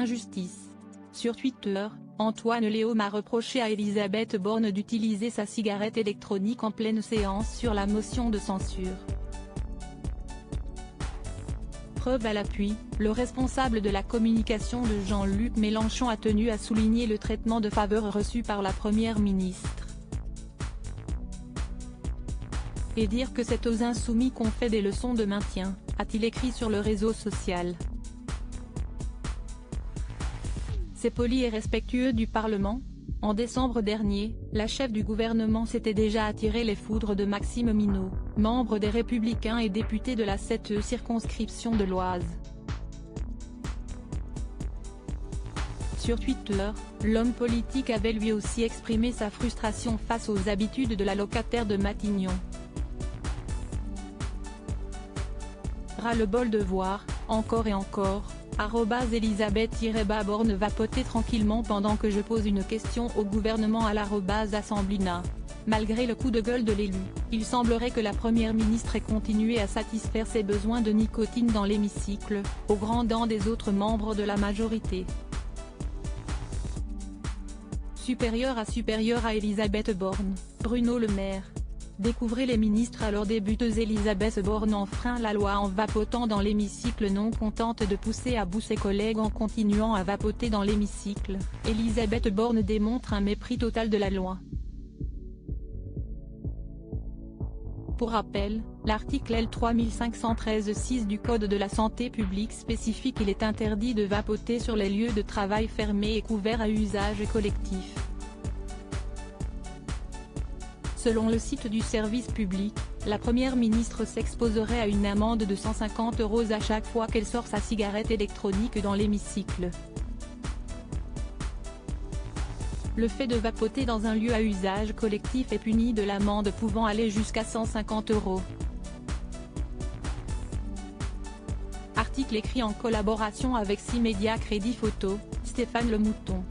l'injustice. Sur Twitter, Antoine Léaum a reproché à Elisabeth Borne d'utiliser sa cigarette électronique en pleine séance sur la motion de censure. Preuve à l'appui, le responsable de la communication de Jean-Luc Mélenchon a tenu à souligner le traitement de faveur reçu par la première ministre. Et dire que c'est aux insoumis qu'on fait des leçons de maintien, a-t-il écrit sur le réseau social. C'est poli et respectueux du Parlement ? En décembre dernier, la chef du gouvernement s'était déjà attiré les foudres de Maxime Minot, membre des Républicains et député de la 7e circonscription de l'Oise. Sur Twitter, l'homme politique avait lui aussi exprimé sa frustration face aux habitudes de la locataire de Matignon. Ras-le-bol de voir, encore et encore, @Elisabeth-Borne vapoter tranquillement pendant que je pose une question au gouvernement à @Assemblina. Malgré le coup de gueule de l'élu, il semblerait que la première ministre ait continué à satisfaire ses besoins de nicotine dans l'hémicycle, au grand dam des autres membres de la majorité. Supérieur à Elisabeth Borne, Bruno Le Maire. Découvrez les ministres alors débuteuse. Elisabeth Borne enfreint la loi en vapotant dans l'hémicycle. Non contente de pousser à bout ses collègues en continuant à vapoter dans l'hémicycle, Elisabeth Borne démontre un mépris total de la loi. Pour rappel, l'article L. 3513-6 du Code de la santé publique spécifie qu'il est interdit de vapoter sur les lieux de travail fermés et couverts à usage collectif. Selon le site du service public, la première ministre s'exposerait à une amende de 150 € à chaque fois qu'elle sort sa cigarette électronique dans l'hémicycle. Le fait de vapoter dans un lieu à usage collectif est puni de l'amende pouvant aller jusqu'à 150 €. Article écrit en collaboration avec 6 médias. Crédit photo, Stéphane Le Mouton.